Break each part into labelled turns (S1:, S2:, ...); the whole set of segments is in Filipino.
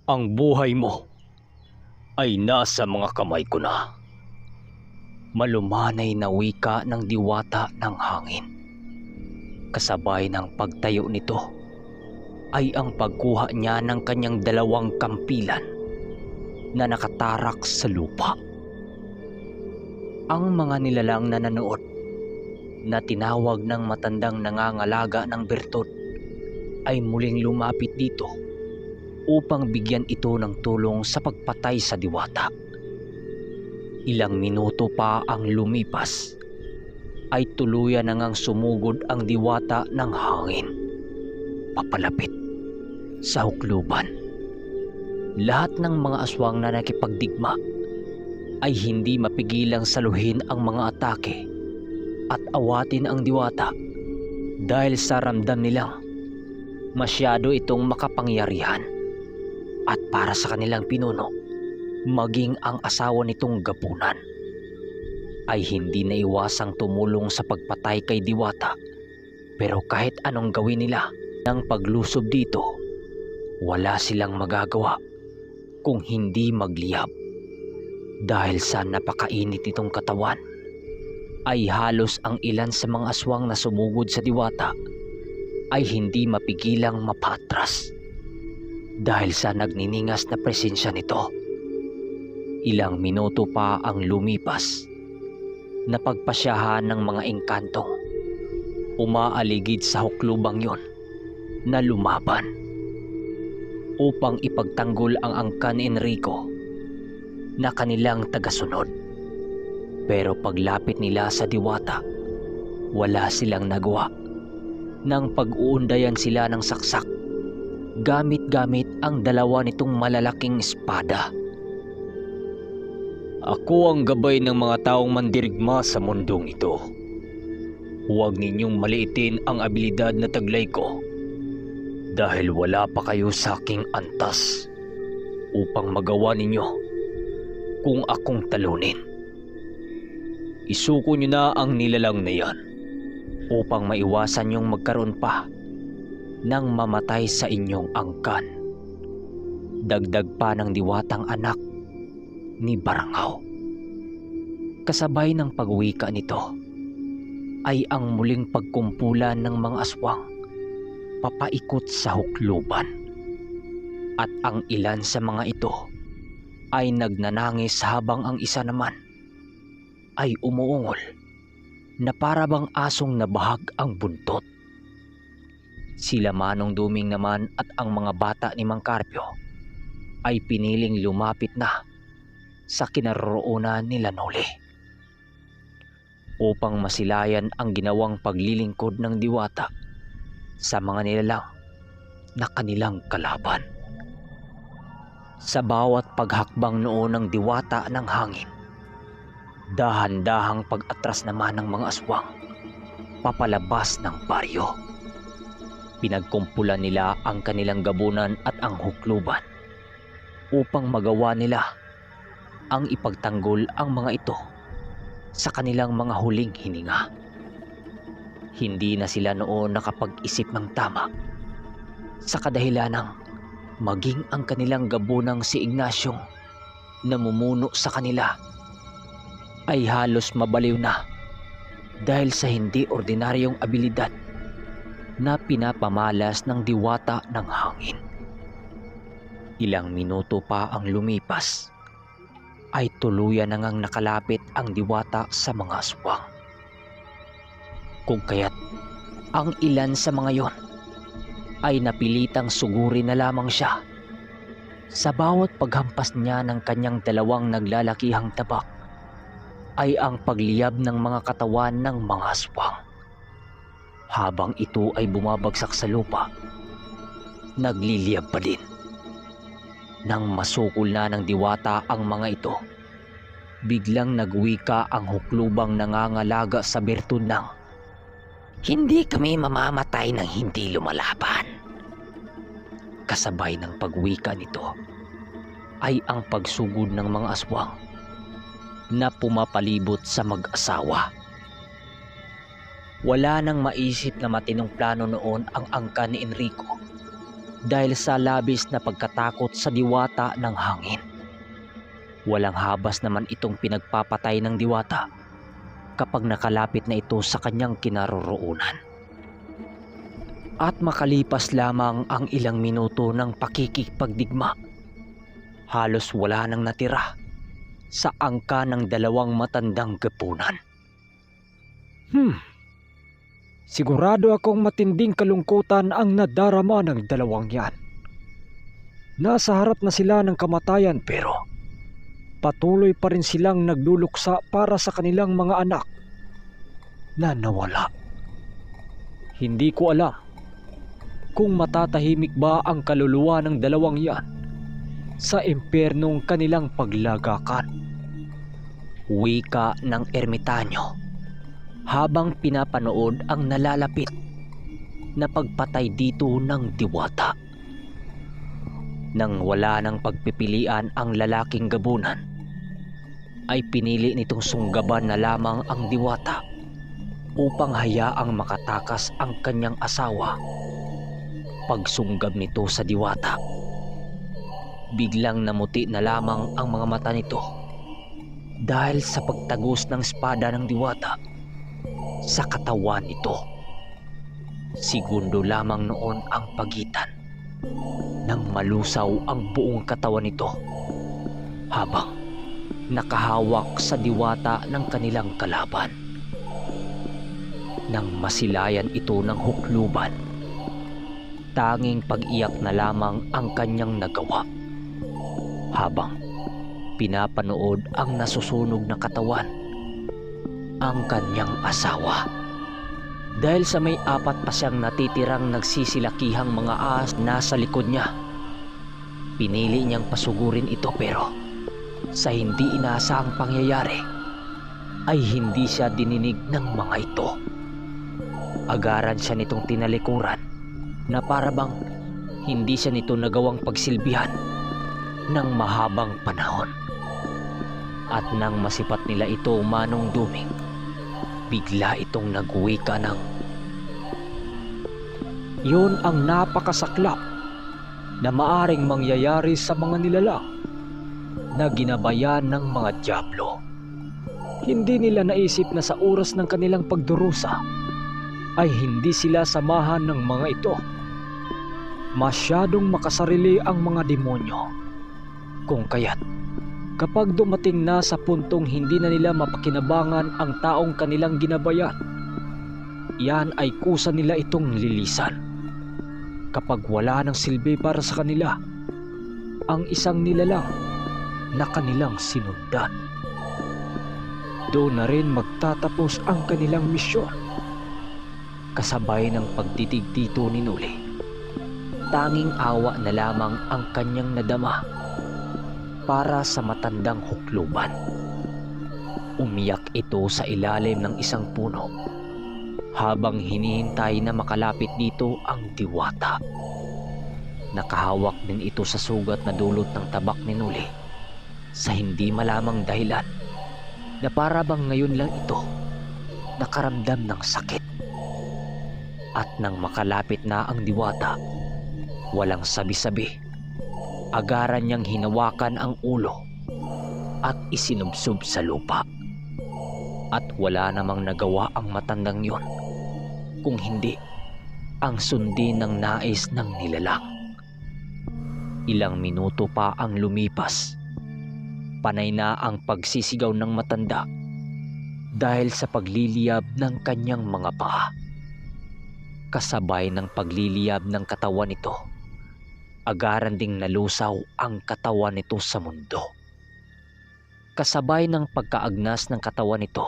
S1: Ang buhay mo ay nasa mga kamay ko na. Malumanay na wika ng diwata ng hangin. Kasabay ng pagtayo nito ay ang pagkuha niya ng kanyang dalawang kampilan na nakatarak sa lupa. Ang mga nilalang na nanood na tinawag ng matandang nangangalaga ng bertud ay muling lumapit dito upang bigyan ito ng tulong sa pagpatay sa diwata. Ilang minuto pa ang lumipas ay tuluyan na ngang sumugod ang diwata ng hangin papalapit sa hukluban. Lahat ng mga aswang na nakipagdigma ay hindi mapigilang saluhin ang mga atake at awatin ang diwata dahil sa ramdam nilang masyado itong makapangyarihan. At para sa kanilang pinuno, maging ang asawa nitong gapunan ay hindi naiwasang tumulong sa pagpatay kay diwata. Pero kahit anong gawin nila ng paglusob dito, wala silang magagawa kung hindi magliyab. Dahil sa napakainit nitong katawan, ay halos ang ilan sa mga aswang na sumugod sa diwata ay hindi mapigilang mapatras dahil sa nagniningas na presensya nito. Ilang minuto pa ang lumipas, napagpasyahan ng mga engkantong umaaligid sa huklubang yon na lumaban upang ipagtanggol ang angkan ni Enrico na kanilang tagasunod. Pero paglapit nila sa diwata, wala silang nagawa. Nang pag-uundayan sila ng saksak, gamit ang dalawa nitong malalaking espada. Ako ang gabay ng mga taong mandirigma sa mundong ito. Huwag ninyong maliitin ang abilidad na taglay ko dahil wala pa kayo sa aking antas upang magawa ninyo kung akong talunin. Isuko nyo na ang nilalang na yan upang maiwasan yung magkaroon pa nang mamatay sa inyong angkan. Dagdag pa ng diwatang anak ni Barangao. Kasabay ng pagwika nito ay ang muling pagkumpulan ng mga aswang papaikot sa hukluban. At ang ilan sa mga ito ay nagnanangis habang ang isa naman ay umuungol na para bang asong nabahag ang buntot. Sila Manong Duming naman at ang mga bata ni Mang Carpio ay piniling lumapit na sa kinaroroonan nila Noli upang masilayan ang ginawang paglilingkod ng diwata sa mga nilalang na kanilang kalaban. Sa bawat paghakbang noon ng diwata ng hangin, dahan-dahang pag-atras naman ng mga aswang papalabas ng baryo. Pinagkumpulan nila ang kanilang gabunan at ang hukluban upang magawa nila ang ipagtanggol ang mga ito sa kanilang mga huling hininga. Hindi na sila noon nakapag-isip ng tama sa kadahilanang maging ang kanilang gabunang si Ignacio na mumuno sa kanila ay halos mabaliw na dahil sa hindi ordinaryong abilidad na pinapamalas ng diwata ng hangin. Ilang minuto pa ang lumipas ay tuluyan na ngang nakalapit ang diwata sa mga aswang. Kung kaya't ang ilan sa mga yon ay napilitang sugurin na lamang siya. Sa bawat paghampas niya ng kanyang dalawang naglalakihang tabak ay ang pagliyab ng mga katawan ng mga aswang. Habang ito ay bumabagsak sa lupa, nagliliyab pa din. Nang masukol na ng diwata ang mga ito, biglang nagwika ang huklubang nangangalaga sa bertud ng, "Hindi kami mamamatay ng hindi lumalaban." Kasabay ng pagwika nito ay ang pagsugod ng mga aswang na pumapalibot sa mag-asawa. Wala nang maisip na matinong plano noon ang angkan ni Enrico dahil sa labis na pagkatakot sa diwata ng hangin. Walang habas naman itong pinagpapatay ng diwata kapag nakalapit na ito sa kanyang kinaroroonan. At makalipas lamang ang ilang minuto ng pakikipagdigma, halos wala nang natira sa angka ng dalawang matandang gapunan. Sigurado akong matinding kalungkutan ang nadarama ng dalawang yan. Nasa harap na sila ng kamatayan pero patuloy pa rin silang nagluluksa para sa kanilang mga anak na nawala. Hindi ko alam kung matatahimik ba ang kaluluwa ng dalawang yan sa impyernong kanilang paglagakan. Wika ng ermitanyo habang pinapanood ang nalalapit na pagpatay dito ng diwata. Nang wala ng pagpipilian ang lalaking gabunan, ay pinili nitong sunggaban na lamang ang diwata upang hayaang makatakas ang kanyang asawa. Pagsunggab nito sa diwata, biglang namuti na lamang ang mga mata nito dahil sa pagtagos ng espada ng diwata sa katawan nito. Segundo lamang noon ang pagitan nang malusaw ang buong katawan nito habang nakahawak sa diwata ng kanilang kalaban. Nang masilayan ito ng hukluban, tanging pag-iyak na lamang ang kanyang nagawa habang pinapanood ang nasusunog na katawan ang kanyang asawa. Dahil sa may 4 pa siyang natitirang nagsisilakihang mga ahas nasa likod niya, pinili niyang pasugurin ito pero sa hindi inaasahang pangyayari ay hindi siya dininig ng mga ito. Agaran siya nitong tinalikuran na parabang hindi siya nito nagawang pagsilbihan ng mahabang panahon. At nang masipat nila ito manong duming, bigla itong nagwika ng, "Yun ang napakasaklap na maaring mangyayari sa mga nilalang na ginabayan ng mga dyablo. Hindi nila naisip na sa oras ng kanilang pagdurusa ay hindi sila samahan ng mga ito. Masyadong makasarili ang mga demonyo. Kung kaya't kapag dumating na sa puntong hindi na nila mapakinabangan ang taong kanilang ginabayan, yan ay kusa nila itong lilisan. Kapag wala ng silbi para sa kanila ang isang nilalang na kanilang sinundan, doon na rin magtatapos ang kanilang misyon." Kasabay ng pagtitig dito ni Nuli, tanging awa na lamang ang kanyang nadama para sa matandang hukluban. Umiyak ito sa ilalim ng isang puno habang hinihintay na makalapit dito ang diwata. Nakahawak din ito sa sugat na dulot ng tabak ni Nuli sa hindi malamang dahilan na parabang ngayon lang ito nakaramdam ng sakit. At nang makalapit na ang diwata, walang sabi-sabi, agaran niyang hinawakan ang ulo at isinubsob sa lupa. At wala namang nagawa ang matandang yon kung hindi ang sundin ng nais ng nilalang. Ilang minuto pa ang lumipas, panay na ang pagsisigaw ng matanda dahil sa pagliliyab ng kanyang mga paa. Kasabay ng pagliliyab ng katawan nito, agaran ding nalusaw ang katawan nito sa mundo. Kasabay ng pagkaagnas ng katawan nito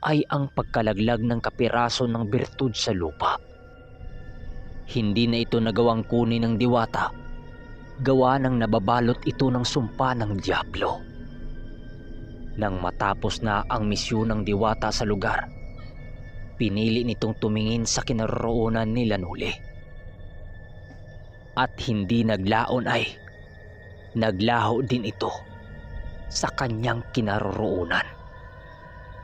S1: ay ang pagkalaglag ng kapiraso ng birtud sa lupa. Hindi na ito nagawang kunin ng diwata, gawa ng nababalot ito ng sumpa ng dyablo. Nang matapos na ang misyon ng diwata sa lugar, pinili nitong tumingin sa kinaroroonan ni Nuli. At hindi naglaon ay naglaho din ito sa kanyang kinaroroonan.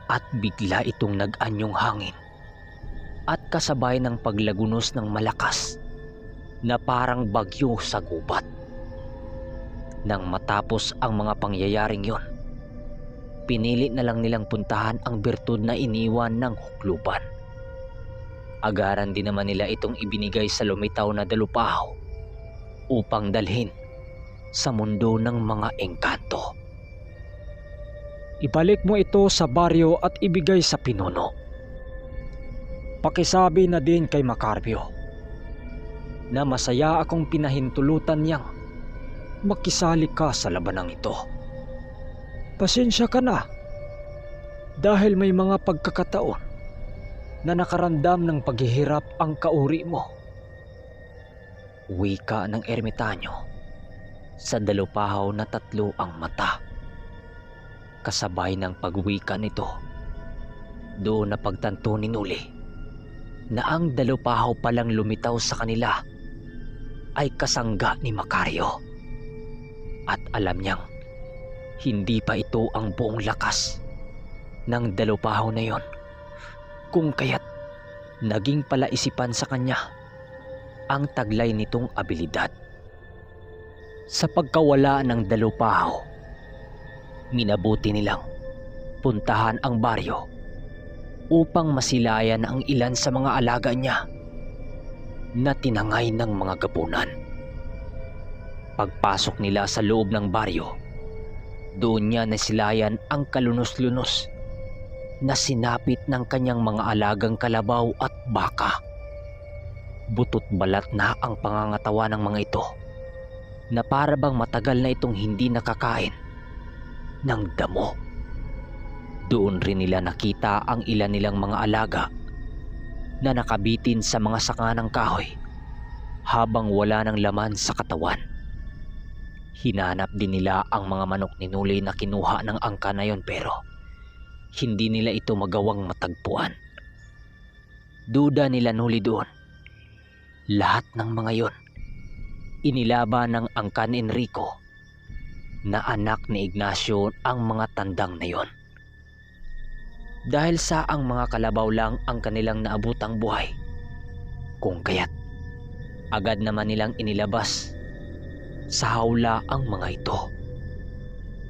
S1: At bigla itong nag-anyong hangin at kasabay ng paglagunos ng malakas na parang bagyo sa gubat. Nang matapos ang mga pangyayaring yon, pinili na lang nilang puntahan ang bertud na iniwan ng hukluban. Agaran din naman nila itong ibinigay sa lumitaw na dalupahaw upang dalhin sa mundo ng mga engkanto.
S2: Ibalik mo ito sa baryo at ibigay sa pinuno. Pakisabi na din kay Macarpio na masaya akong pinahintulutan niyang makisali ka sa labanang ito. Pasensya ka na dahil may mga pagkakataon na nakaramdam ng paghihirap ang kauri mo.
S1: Wika ng ermitanyo. Sa dalupahaw na 3 ang mata. Kasabay ng pagwika nito, doon na pagtanto ni Nuli na ang dalupahaw palang lumitaw sa kanila ay kasangga ni Macario. At alam niyang hindi pa ito ang buong lakas ng dalupahaw na yon, kung kaya't naging palaisipan sa kanya ang taglay nitong abilidad. Sa pagkawala ng dalupahaw, minabuti nilang puntahan ang baryo upang masilayan ang ilan sa mga alaga niya na tinangay ng mga gabunan. Pagpasok nila sa loob ng baryo, doon niya nasilayan ang kalunos-lunos na sinapit ng kanyang mga alagang kalabaw at baka. Butot balat na ang pangangatawa ng mga ito na para bang matagal na itong hindi nakakain ng damo. Doon rin nila nakita ang ilan nilang mga alaga na nakabitin sa mga sanga ng kahoy habang wala ng laman sa katawan. Hinanap din nila ang mga manok ni Nuli na kinuha ng angka na yon, pero hindi nila ito magawang matagpuan. Duda nila Nuli doon. Lahat ng mga yon inilaban ng angka ni Enrico na anak ni Ignacio ang mga tandang na yon. Dahil sa ang mga kalabaw lang ang kanilang naabutang buhay, kung kaya't agad naman nilang inilabas sa hawla ang mga ito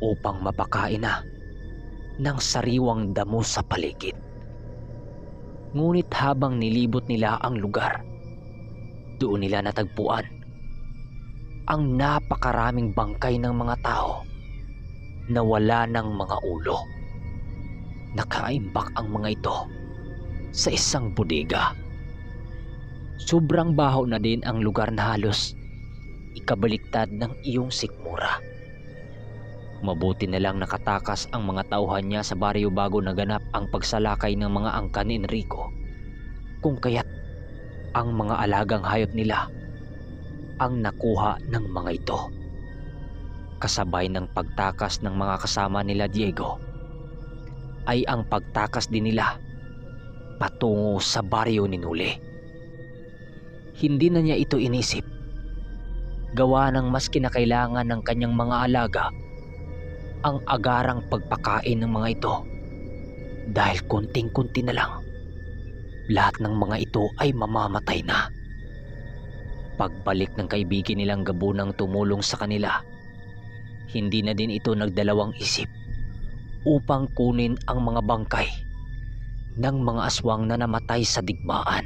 S1: upang mapakain na ng sariwang damo sa paligid. Ngunit habang nilibot nila ang lugar, doon nila natagpuan ang napakaraming bangkay ng mga tao na wala ng mga ulo. Nakaimbak ang mga ito sa isang bodega. Sobrang baho na din ang lugar na halos ikabaliktad ng iyong sikmura. Mabuti na lang nakatakas ang mga tauhan niya sa baryo bago naganap ang pagsalakay ng mga angka ni Enrico, kung kaya't ang mga alagang hayop nila ang nakuha ng mga ito. Kasabay ng pagtakas ng mga kasama nila Diego ay ang pagtakas din nila patungo sa baryo ni Nuli. Hindi na niya ito inisip, gawa ng mas kinakailangan ng kanyang mga alaga ang agarang pagpakain ng mga ito, dahil kunting-kunti na lang lahat ng mga ito ay mamamatay na. Pagbalik ng kaibigan nilang gabunang tumulong sa kanila, hindi na din ito nagdalawang isip upang kunin ang mga bangkay ng mga aswang na namatay sa digmaan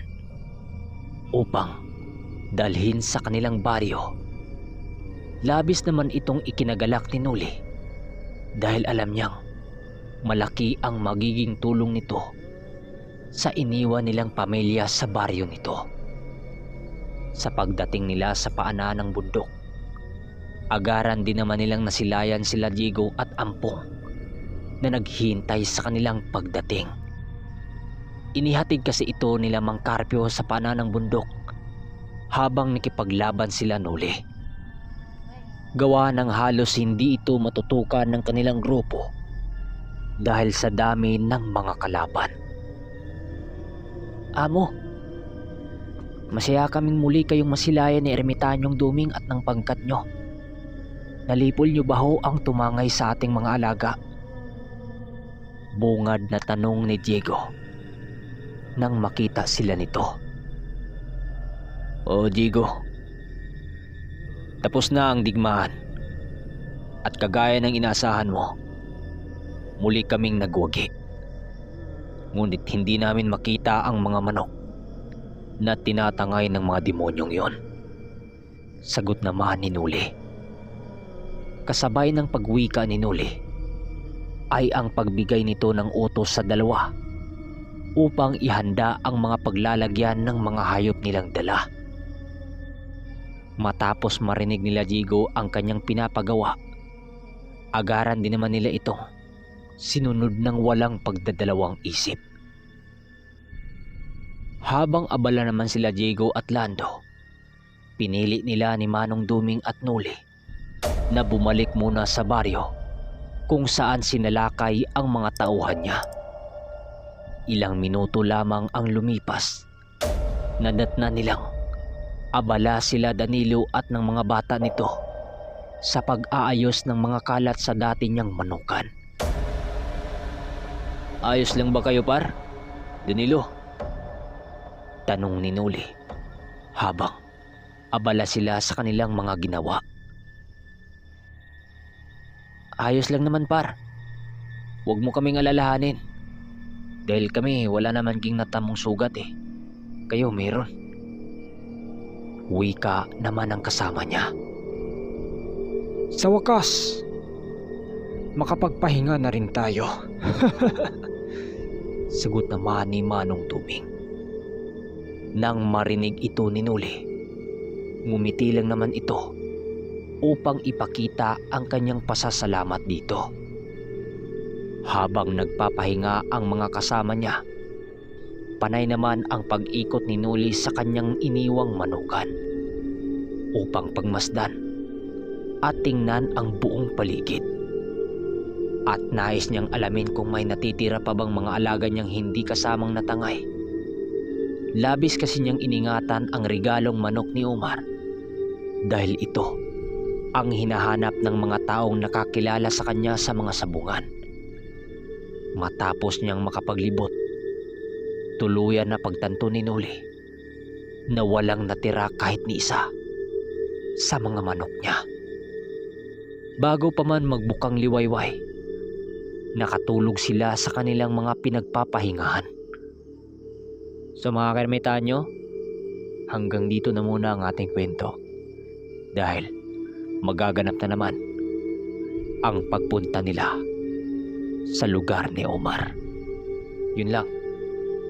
S1: upang dalhin sa kanilang baryo. Labis naman itong ikinagalak ni Nuli dahil alam niyang malaki ang magiging tulong nito sa iniwan nilang pamilya sa baryo nito. Sa pagdating nila sa paanan ng bundok, agaran din naman nilang nasilayan sila Diego at Ampong na naghihintay sa kanilang pagdating. Inihatid kasi ito nila Mang Carpio sa paanan ng bundok habang nakipaglaban sila Nuli. Gawa ng halos hindi ito matutukan ng kanilang grupo dahil sa dami ng mga kalaban. Amo, masaya kaming muli kayong masilayan ni Ermitanyong Duming at ng pangkat nyo. Nalipol nyo ba ho ang tumangay sa ating mga alaga? Bungad na tanong ni Diego nang makita sila nito. O Diego, Tapos na ang digmaan. At kagaya ng inaasahan mo, muli kaming nagwagi. Ngunit hindi namin makita ang mga manok na tinatangay ng mga demonyong yon. Sagot naman ni Nuli. Kasabay ng pagwika ni Nuli ay ang pagbigay nito ng utos sa dalawa upang ihanda ang mga paglalagyan ng mga hayop nilang dala. Matapos marinig nila Jigo ang kanyang pinapagawa, agaran din naman nila itong sinunod ng walang pagdadalawang isip. Habang abala naman sila Jigo at Lando, pinili nila ni Manong Duming at Nuli na bumalik muna sa baryo kung saan sinalakay ang mga tauhan niya. Ilang minuto lamang ang lumipas, nadatna nilang abala sila Danilo at ng mga bata nito sa pag-aayos ng mga kalat sa dati niyang manukan. Ayos lang ba kayo, par? Danilo? Tanong ni Nuli habang abala sila sa kanilang mga ginawa. Ayos lang naman, par. Huwag mo kaming alalahanin. Dahil kami wala naman king natamong sugat eh. Kayo meron. Wika naman ang kasama niya.
S2: Sa wakas, makapagpahinga na rin tayo.
S1: Sagot naman ni Manong Duming. Nang marinig ito ni Nuli, ngumiti lang naman ito upang ipakita ang kanyang pasasalamat dito. Habang nagpapahinga ang mga kasama niya, panay naman ang pag-ikot ni Nuli sa kanyang iniwang manukan upang pagmasdan at tingnan ang buong paligid. At nais niyang alamin kung may natitira pa bang mga alaga niyang hindi kasamang natangay. Labis kasi niyang iningatan ang regalong manok ni Omar dahil ito ang hinahanap ng mga taong nakakilala sa kanya sa mga sabungan. Matapos niyang makapaglibot, tuluyan na pagtanto ni Nuli na walang natira kahit ni isa sa mga manok niya. Bago pa man magbukang liwayway, nakatulog sila sa kanilang mga pinagpapahingahan. So mga kaermitanyo, hanggang dito na muna ang ating kwento dahil magaganap na naman ang pagpunta nila sa lugar ni Omar. Yun lang.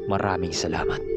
S1: Maraming salamat.